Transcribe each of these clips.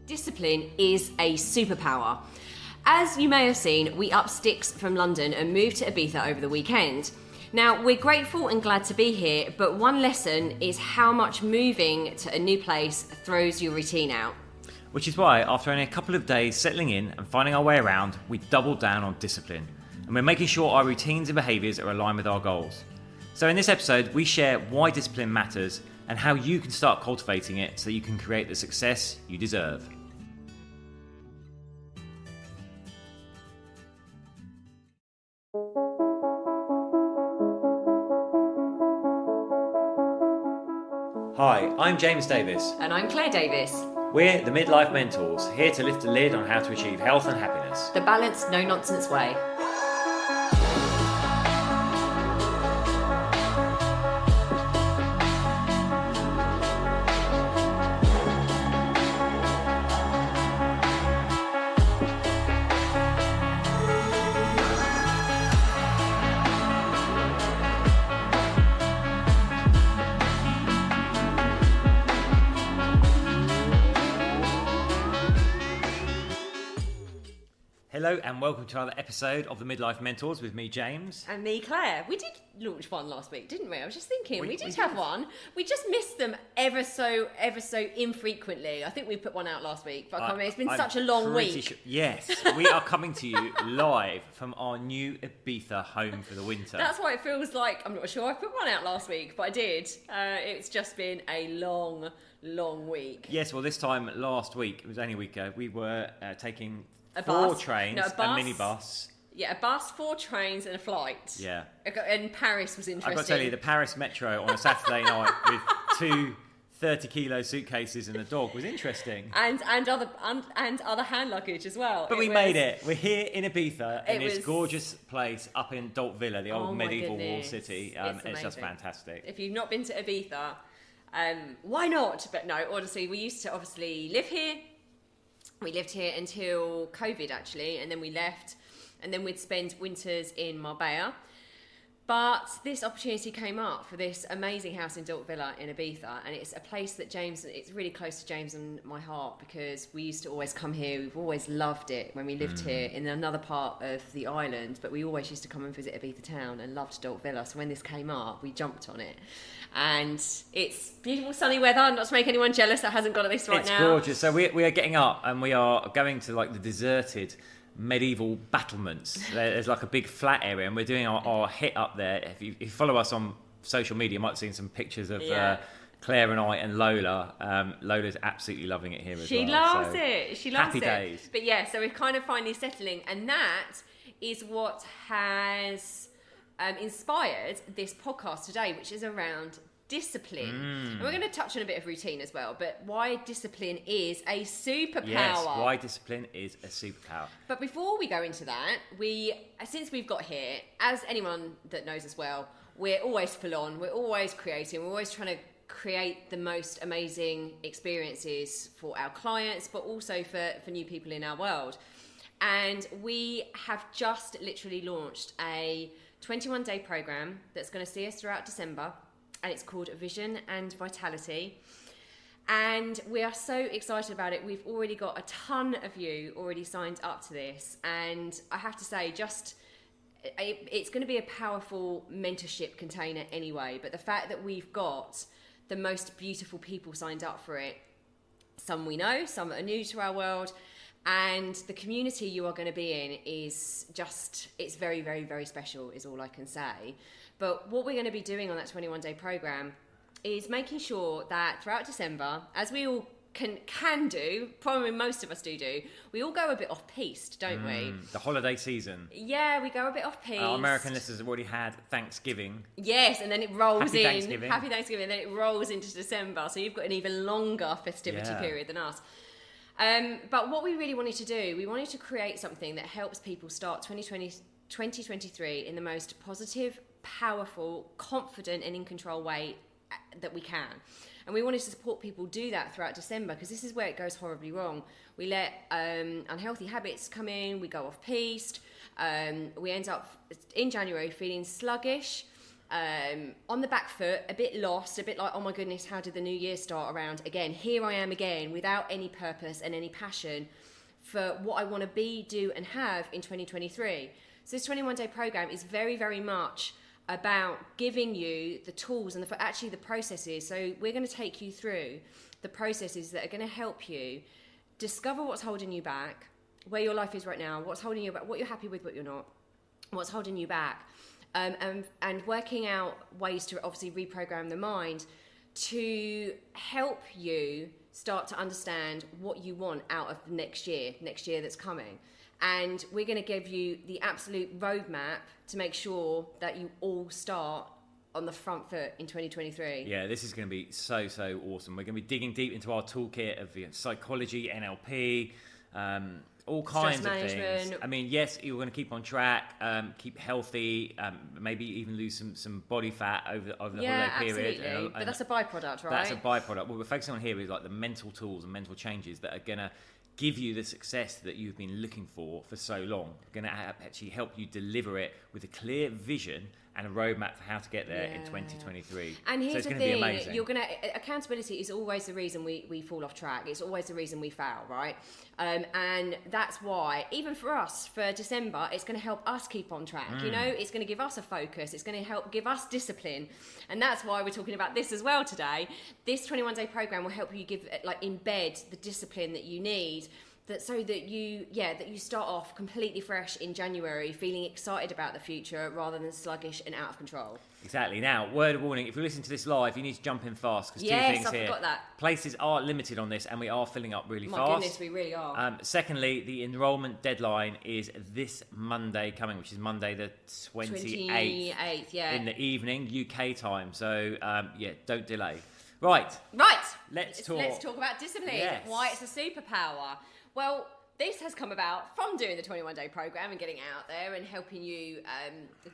Discipline is a superpower. As you may have seen, we upped sticks from London and moved to Ibiza over the weekend. Now, we're grateful and glad to be here, but one lesson is how much moving to a new place throws your routine out. Which is why, after only a couple of days settling in and finding our way around, we doubled down on discipline. And we're making sure our routines and behaviours are aligned with our goals. So in this episode, we share why discipline matters and how you can start cultivating it so you can create the success you deserve. Hi, I'm James Davis. And I'm Claire Davis. We're the Midlife Mentors, here to lift the lid on how to achieve health and happiness. The balanced, no-nonsense way. Hello and welcome to another episode of the Midlife Mentors with me, James. And me, Claire. We did launch one last week, didn't we? I was just thinking, we did we have did. one. We just missed them ever so infrequently. I think we put one out last week, but I can't remember. It's been I'm such a long pretty week. Sure. Yes, we are coming to you live from our new Ibiza home for the winter. That's why it feels like, I'm not sure I put one out last week, but I did. It's just been a long week. Yes, well this time last week, it was only a week ago, we were taking A four bus. trains, No, a bus. a minibus. Yeah, a bus, 4 trains and a flight. Yeah. And Paris was interesting. I've got to tell you, the Paris Metro on a Saturday night with two 30-kilo suitcases and a dog was interesting. And other hand luggage as well. But we made it. We're here in Ibiza, in this was- gorgeous place up in Dalt Villa, the Oh old my medieval walled goodness. city. It's just amazing. fantastic. If you've not been to Ibiza, why not? But no, honestly, we used to obviously live here. We lived here until COVID, actually, and then we left, and then we'd spend winters in Marbella. But this opportunity came up for this amazing house in Dalt Villa in Ibiza, and it's a place that it's really close to James and my heart because we used to always come here. We've always loved it when we lived here in another part of the island, but we always used to come and visit Ibiza town and loved Dalt Villa. So when this came up, we jumped on it. And it's beautiful sunny weather, not to make anyone jealous that hasn't got this right now. It's gorgeous. So we are getting up and we are going to like the deserted medieval battlements. There's like a big flat area and we're doing our hit up there. If you follow us on social media, you might have seen some pictures of Claire and I and Lola. Lola's absolutely loving it here as well. She loves it. She loves happy it. days. But yeah, so we're kind of finally settling, and that is what has inspired this podcast today, which is around discipline. And we're going to touch on a bit of routine as well, but why discipline is a superpower. Yes, why discipline is a superpower. But before we go into that, since we've got here, as anyone that knows us well, we're always full on, we're always creating, we're always trying to create the most amazing experiences for our clients, but also for new people in our world. And we have just literally launched a 21-day program that's going to see us throughout December, and it's called Vision and Vitality. And we are so excited about it. We've already got a ton of you already signed up to this. And I have to say, it's going to be a powerful mentorship container anyway. But the fact that we've got the most beautiful people signed up for it, some we know, some are new to our world, and the community you are going to be in is it's very, very, very special is all I can say. But what we're going to be doing on that 21-day program is making sure that throughout December, as we all can do, probably most of us do, we all go a bit off-piste, don't we? The holiday season. Yeah, we go a bit off-piste. Our American listeners have already had Thanksgiving. Yes, and then it rolls Happy in. Thanksgiving. Happy Thanksgiving. Then it rolls into December. So you've got an even longer festivity Yeah. period than us. But what we really wanted to do, we wanted to create something that helps people start 2023 in the most positive, powerful, confident and in control way that we can. And we wanted to support people do that throughout December, because this is where it goes horribly wrong. We let unhealthy habits come in, we go off-piste, we end up in January feeling sluggish, on the back foot, a bit lost, a bit like, oh my goodness, how did the new year start around again? Here I am again, without any purpose and any passion for what I want to be, do, and have in 2023. So this 21-day program is very, very much about giving you the tools and actually the processes. So we're going to take you through the processes that are going to help you discover what's holding you back, where your life is right now, what's holding you back, what you're happy with, what you're not, what's holding you back, and working out ways to obviously reprogram the mind to help you start to understand what you want out of next year that's coming. And we're going to give you the absolute roadmap to make sure that you all start on the front foot in 2023. Yeah, this is going to be so awesome. We're going to be digging deep into our toolkit of psychology, NLP, all kinds of things. I mean, yes, you're going to keep on track, keep healthy, maybe even lose some body fat over the holiday period. Absolutely. But that's a byproduct, right? That's a byproduct. What we're focusing on here is like the mental tools and mental changes that are going to give you the success that you've been looking for so long. Going to actually help you deliver it with a clear vision and a roadmap for how to get there in 2023. And here's so the thing, accountability is always the reason we fall off track. It's always the reason we fail, right? And that's why, even for us, for December, it's going to help us keep on track. You know, it's going to give us a focus. It's going to help give us discipline. And that's why we're talking about this as well today. This 21-day program will help you embed the discipline that you need, that you start off completely fresh in January, feeling excited about the future rather than sluggish and out of control. Exactly. Now, word of warning, if you're listening to this live, you need to jump in fast, because two things here. Forgot that. Places are limited on this, and we are filling up really fast. My goodness, we really are. Secondly, the enrolment deadline is this Monday coming, which is Monday the 28th. In the evening, UK time. So, don't delay. Right. Let's talk about discipline. Yes. Why it's a superpower. Well, this has come about from doing the 21-day program and getting out there and helping you,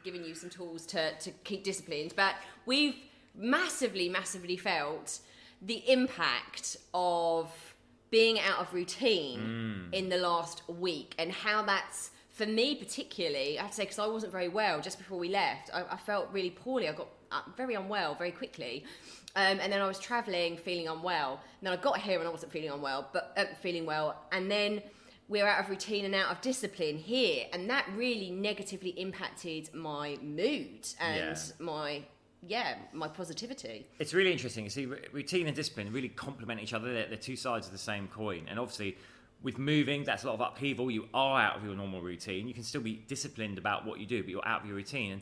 giving you some tools to keep disciplined. But we've massively felt the impact of being out of routine in the last week, and how that's, for me particularly, I have to say, because I wasn't very well just before we left. I felt really poorly. I got very unwell very quickly. And then I was travelling, feeling unwell. And then I got here and I wasn't feeling unwell, but feeling well. And then we're out of routine and out of discipline here. And that really negatively impacted my mood and my positivity. It's really interesting. You see, routine and discipline really complement each other. They're two sides of the same coin. And obviously, with moving, that's a lot of upheaval. You are out of your normal routine. You can still be disciplined about what you do, but you're out of your routine. And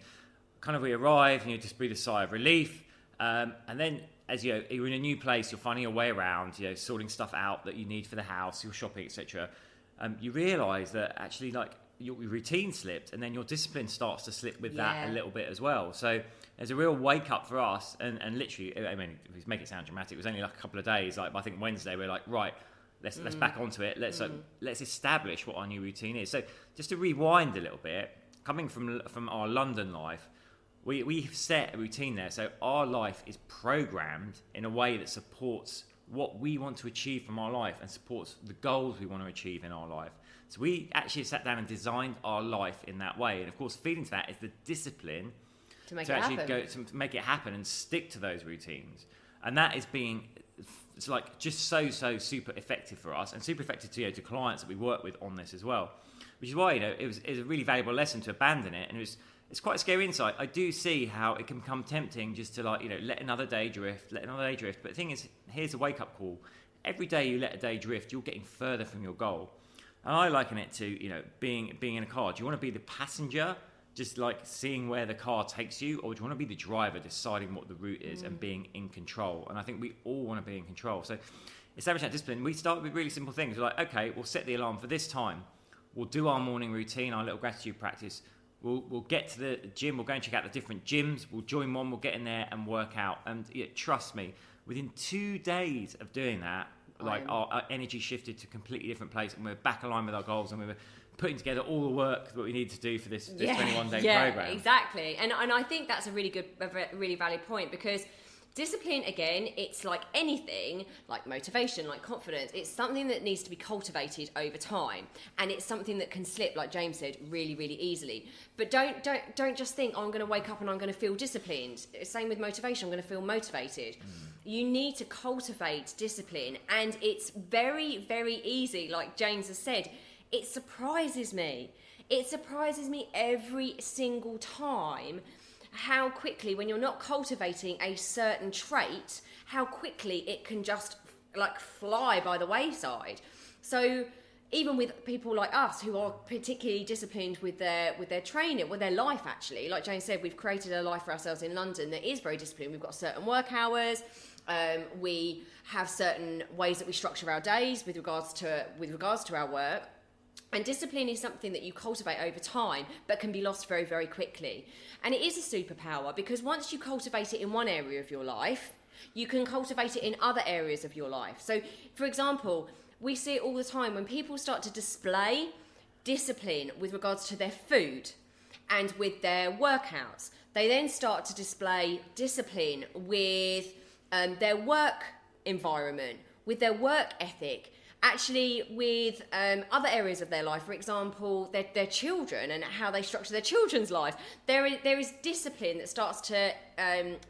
kind of we arrive and you just breathe a sigh of relief. And then, as you're in a new place, you're finding your way around, sorting stuff out that you need for the house, your shopping, etc. You realise that actually, like, your routine slipped, and then your discipline starts to slip with that a little bit as well. So there's a real wake up for us, and literally, I mean, if we make it sound dramatic, it was only like a couple of days. Like, I think Wednesday, we're like, right, let's back onto it. Let's establish what our new routine is. So just to rewind a little bit, coming from our London life. We've set a routine there, so our life is programmed in a way that supports what we want to achieve from our life and supports the goals we want to achieve in our life. So we actually sat down and designed our life in that way. And of course, feeding to that is the discipline to make it happen and stick to those routines. And that is it's like just so super effective for us, and super effective to clients that we work with on this as well. Which is why it was a really valuable lesson to abandon it, and it's quite a scary insight. I do see how it can become tempting just to let another day drift. But the thing is, here's a wake-up call. Every day you let a day drift, you're getting further from your goal. And I liken it to, being in a car. Do you want to be the passenger, just like seeing where the car takes you, or do you want to be the driver, deciding what the route is and being in control? And I think we all want to be in control. So establishing that discipline, we start with really simple things. We're like, okay, we'll set the alarm for this time. We'll do our morning routine, our little gratitude practice. We'll get to the gym. We'll go and check out the different gyms. We'll join one. We'll get in there and work out. And trust me, within 2 days of doing that, our energy shifted to a completely different place, and we're back aligned with our goals, and we were putting together all the work that we need to do for this 21-day program. Yeah, exactly. And I think that's a really valid point, because Discipline, again, it's like anything, like motivation, like confidence. It's something that needs to be cultivated over time, and it's something that can slip, like James said, really, really easily. But don't just think, oh, I'm going to wake up and I'm going to feel disciplined. Same with motivation. I'm going to feel motivated. You need to cultivate discipline, and it's very, very easy. Like James has said, it surprises me. It surprises me every single time how quickly, when you're not cultivating a certain trait, how quickly it can just like fly by the wayside. So even with people like us who are particularly disciplined with their training, with their life actually, like Jane said, we've created a life for ourselves in London that is very disciplined. We've got certain work hours. We have certain ways that we structure our days with regards to our work. And discipline is something that you cultivate over time, but can be lost very, very quickly. And it is a superpower, because once you cultivate it in one area of your life, you can cultivate it in other areas of your life. So, for example, we see it all the time when people start to display discipline with regards to their food and with their workouts. They then start to display discipline with their work environment, with their work ethic, actually with other areas of their life. For example, their children and how they structure their children's lives. There is discipline that starts to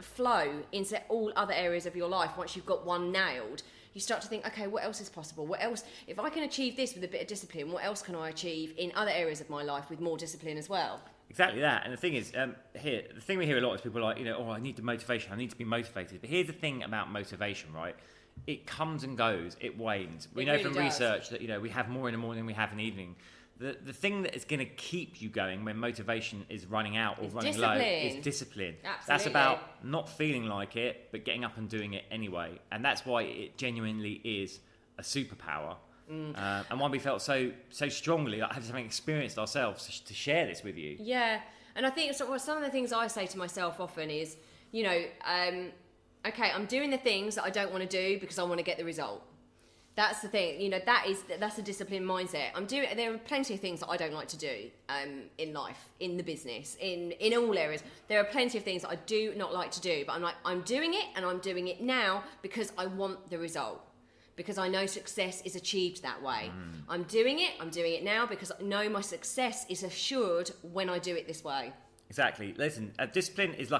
flow into all other areas of your life. Once you've got one nailed, you start to think, okay, what else is possible? What else, if I can achieve this with a bit of discipline, what else can I achieve in other areas of my life with more discipline as well? Exactly that. And the thing is, the thing we hear a lot is people are like, oh, I need the motivation, I need to be motivated. But here's the thing about motivation, right? It comes and goes, it wanes. We know really from research that, we have more in the morning than we have in the evening. The thing that is going to keep you going when motivation is running out or running low is discipline. Absolutely. That's about not feeling like it, but getting up and doing it anyway. And that's why it genuinely is a superpower. And one we felt so strongly, like having experienced ourselves, to share this with you. Yeah, and I think some of the things I say to myself often is, okay, I'm doing the things that I don't want to do because I want to get the result. That's the thing, that's a disciplined mindset. There are plenty of things that I don't like to do in life, in the business, in all areas. There are plenty of things that I do not like to do, but I'm doing it, and I'm doing it now because I want the result. Because I know success is achieved that way. I'm doing it now because I know my success is assured when I do it this way. Exactly. Listen, discipline is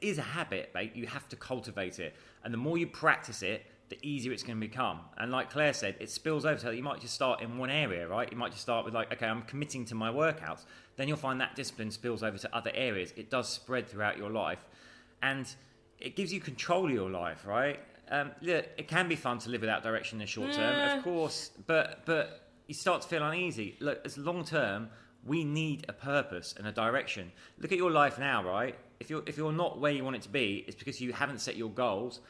is a habit, mate. You have to cultivate it. And the more you practice it, the easier it's going to become. And like Claire said, it spills over, so you might just start in one area, right? You might just start with okay, I'm committing to my workouts. Then you'll find that discipline spills over to other areas. It does spread throughout your life. And it gives you control of your life, right? It can be fun to live without direction in the short term, of course, but you start to feel uneasy. Look, as long term, we need a purpose and a direction. Look at your life now, right? If you're not where you want it to be, it's because you haven't set your goals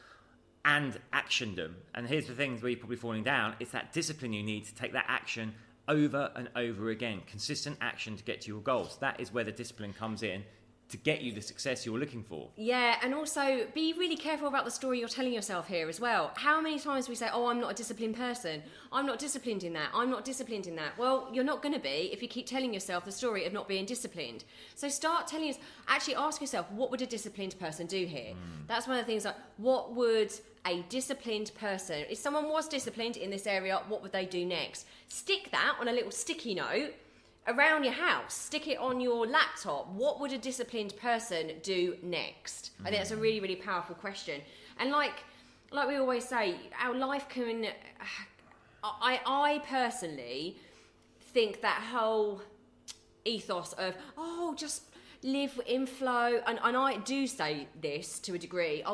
and actioned them. And here's the things where you're probably falling down. It's that discipline you need to take that action over and over again. Consistent action to get to your goals. That is where the discipline comes in, to get you the success you're looking for. Yeah, and also be really careful about the story you're telling yourself here as well. How many times we say, oh, I'm not a disciplined person. I'm not disciplined in that. I'm not disciplined in that. Well, you're not going to be if you keep telling yourself the story of not being disciplined. So start telling us, actually ask yourself, what would a disciplined person do here? That's one of the things, what would a disciplined person, if someone was disciplined in this area, what would they do next? Stick that on a little sticky note around your house, stick it on your laptop. What would a disciplined person do next? I think that's a really, really powerful question. And like we always say, our life can, I personally think that whole ethos of, just live in flow, and I do say this to a degree,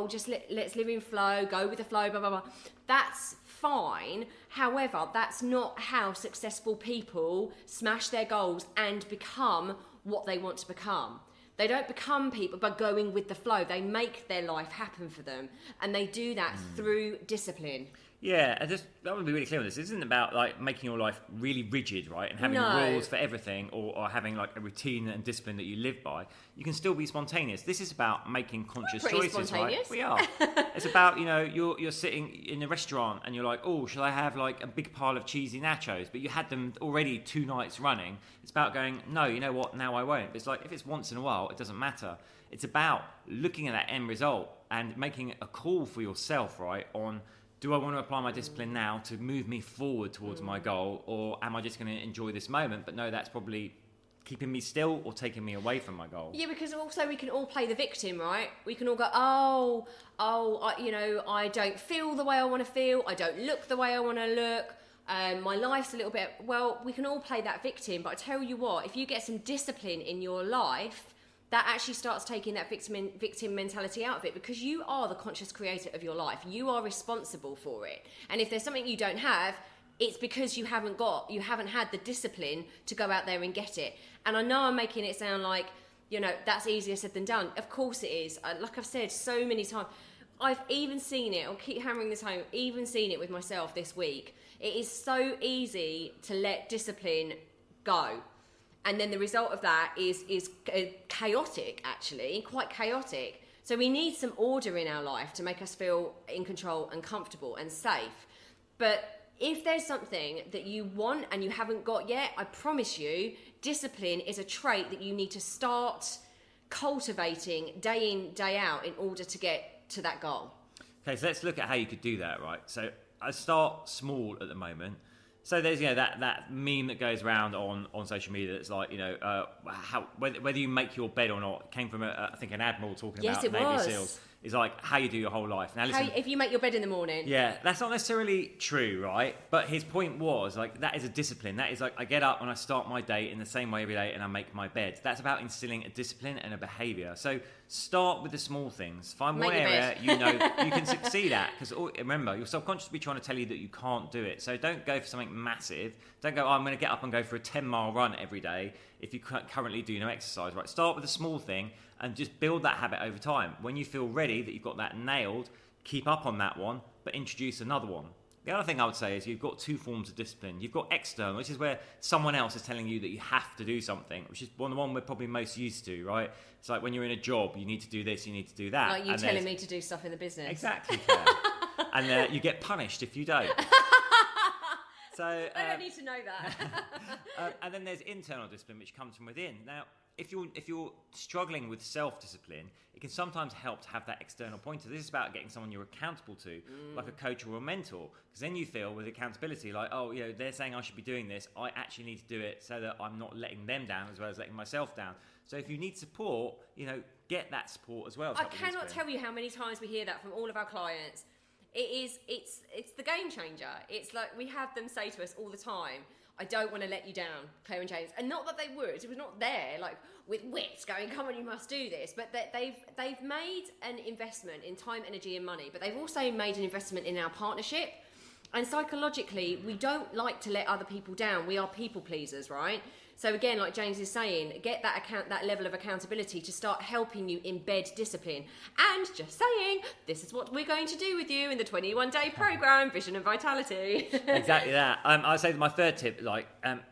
let's live in flow, go with the flow, blah, blah, blah. That's fine. However, that's not how successful people smash their goals and become what they want to become. They don't become people by going with the flow. They make their life happen for them, and they do that through discipline. Yeah, I want to be really clear on this. This isn't about making your life really rigid, right, and having rules for everything, or having a routine and discipline that you live by. You can still be spontaneous. This is about making conscious choices, right? We are. It's about you're sitting in a restaurant and you're like, oh, shall I have a big pile of cheesy nachos? But you had them already 2 nights running. It's about going, no, you know what? Now I won't. It's if it's once in a while, it doesn't matter. It's about looking at that end result and making a call for yourself, right, on do I want to apply my discipline now to move me forward towards my goal, or am I just going to enjoy this moment? But no, that's probably keeping me still or taking me away from my goal. Yeah, because also we can all play the victim, right? We can all go, I don't feel the way I want to feel. I don't look the way I want to look. My life's a little bit... Well, we can all play that victim, but I tell you what, if you get some discipline in your life, that actually starts taking that victim mentality out of it, because you are the conscious creator of your life. You are responsible for it. And if there's something you don't have, it's because you haven't had the discipline to go out there and get it. And I know I'm making it sound like, that's easier said than done. Of course it is. Like I've said so many times, I've even seen it, I'll keep hammering this home, even seen it with myself this week. It is so easy to let discipline go. And then the result of that is chaotic, actually, quite chaotic. So we need some order in our life to make us feel in control and comfortable and safe. But if there's something that you want and you haven't got yet, I promise you, discipline is a trait that you need to start cultivating day in, day out in order to get to that goal. Okay, so let's look at how you could do that, right? So I start small at the moment. So there's that meme that goes around on social media that's like whether you make your bed or not came from I think an admiral talking about Navy SEALs. Is like how you do your whole life. Now listen, if you make your bed in the morning. Yeah, that's not necessarily true, right? But his point was like that is a discipline. That is like I get up and I start my day in the same way every day and I make my bed. That's about instilling a discipline and a behaviour. So start with the small things. Find one area you know you can succeed at. Because remember, your subconscious will be trying to tell you that you can't do it. So don't go for something massive. Don't go, I'm going to get up and go for a 10-mile run every day if you currently do no exercise, right? Start with a small thing and just build that habit over time. When you feel ready that you've got that nailed, keep up on that one, but introduce another one. The other thing I would say is you've got two forms of discipline. You've got external, which is where someone else is telling you that you have to do something, which is the one we're probably most used to, right? It's like when you're in a job, you need to do this, you need to do that. Like you telling me to do stuff in the business. Exactly, Claire. And you get punished if you don't. So I don't need to know that. And then there's internal discipline, which comes from within. Now, if you're struggling with self-discipline, it can sometimes help to have that external pointer. This is about getting someone you're accountable to, like a coach or a mentor, because then you feel with accountability, like, they're saying I should be doing this. I actually need to do it so that I'm not letting them down as well as letting myself down. So if you need support, get that support as well. I cannot tell you how many times we hear that from all of our clients. It's the game changer. It's like we have them say to us all the time, I don't want to let you down, Claire and James. And not that they would. It was not there, like, with wits going, come on, you must do this. But they've made an investment in time, energy, and money. But they've also made an investment in our partnership. And psychologically, we don't like to let other people down. We are people pleasers, right? So again, like James is saying, get that level of accountability to start helping you embed discipline. And just saying, this is what we're going to do with you in the 21-day program, Vision and Vitality. Exactly that. I'd say my third tip,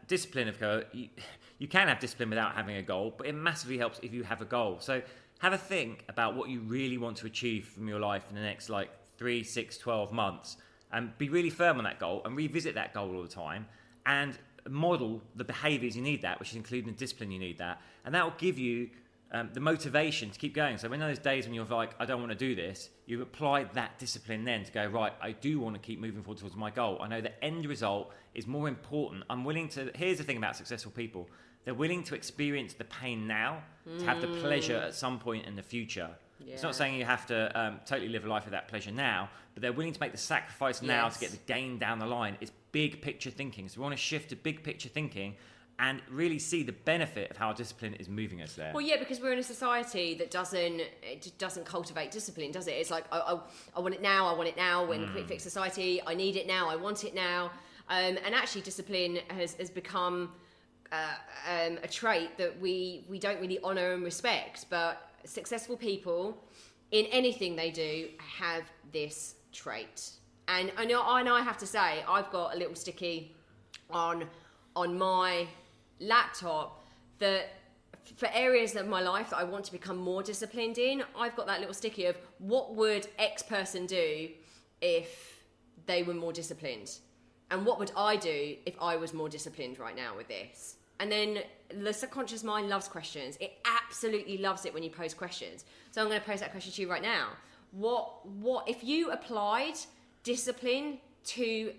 discipline of goal. You can have discipline without having a goal, but it massively helps if you have a goal. So have a think about what you really want to achieve from your life in the next 3, 6, 12 months, and be really firm on that goal and revisit that goal all the time and model the behaviours you need that, which is including the discipline you need that, and that will give you the motivation to keep going. So when those days when you're like, I don't want to do this, you apply that discipline then to go, right, I do want to keep moving forward towards my goal. I know the end result is more important. I'm willing to, here's the thing about successful people, they're willing to experience the pain now to have the pleasure at some point in the future. Yeah. It's not saying you have to totally live a life of that pleasure now, but they're willing to make the sacrifice now to get the gain down the line. It's big picture thinking. So we want to shift to big picture thinking and really see the benefit of how our discipline is moving us there. Well, yeah, because we're in a society that doesn't cultivate discipline, does it? It's like, I want it now, I want it now. We're in a quick fix society, I need it now, I want it now. And actually discipline has become a trait that we don't really honour and respect. But successful people, in anything they do, have this trait. And I know I have to say, I've got a little sticky on my laptop that for areas of my life that I want to become more disciplined in, I've got that little sticky of what would X person do if they were more disciplined? And what would I do if I was more disciplined right now with this? And then the subconscious mind loves questions. It absolutely loves it when you pose questions. So I'm going to pose that question to you right now. what if you applied discipline to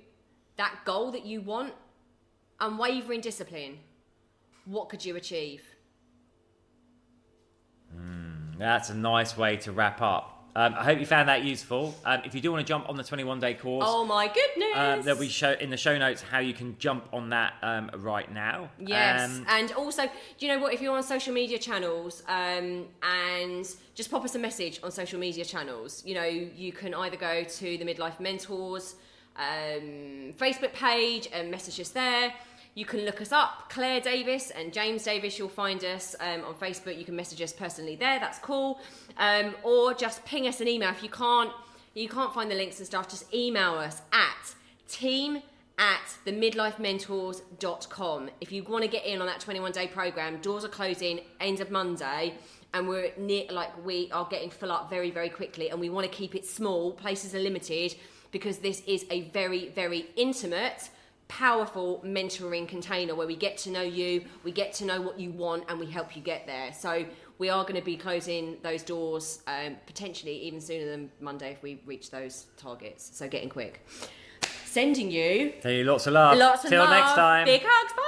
that goal that you want, unwavering discipline, what could you achieve? That's a nice way to wrap up. I hope you found that useful. If you do want to jump on the 21-day course, Oh my goodness! there'll be in the show notes how you can jump on that right now. Yes, and also, do you know what? If you're on social media channels, and just pop us a message on social media channels. You know, you can either go to the Midlife Mentors Facebook page and message us there. You can look us up, Claire Davis and James Davis. You'll find us on Facebook. You can message us personally there. That's cool. Or just ping us an email. If you can't find the links and stuff, just email us at team@themidlifementors.com. If you want to get in on that 21-day program, doors are closing end of Monday, and we are getting full up very, very quickly, and we want to keep it small. Places are limited because this is a very, very intimate, powerful mentoring container where we get to know you, we get to know what you want, and we help you get there. So we are going to be closing those doors potentially even sooner than Monday if we reach those targets. So getting quick. Sending you lots of love. Till next time. Big hugs. Bye.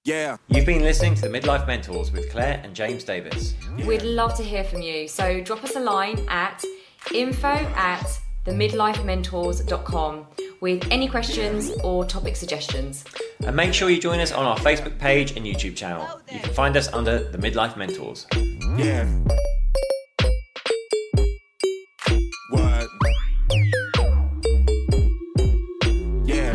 Yeah. You've been listening to the Midlife Mentors with Claire and James Davis. We'd love to hear from you. So drop us a line at info@themidlifementors.com with any questions or topic suggestions. And make sure you join us on our Facebook page and YouTube channel. You can find us under the Midlife Mentors. Yeah. What? Yeah.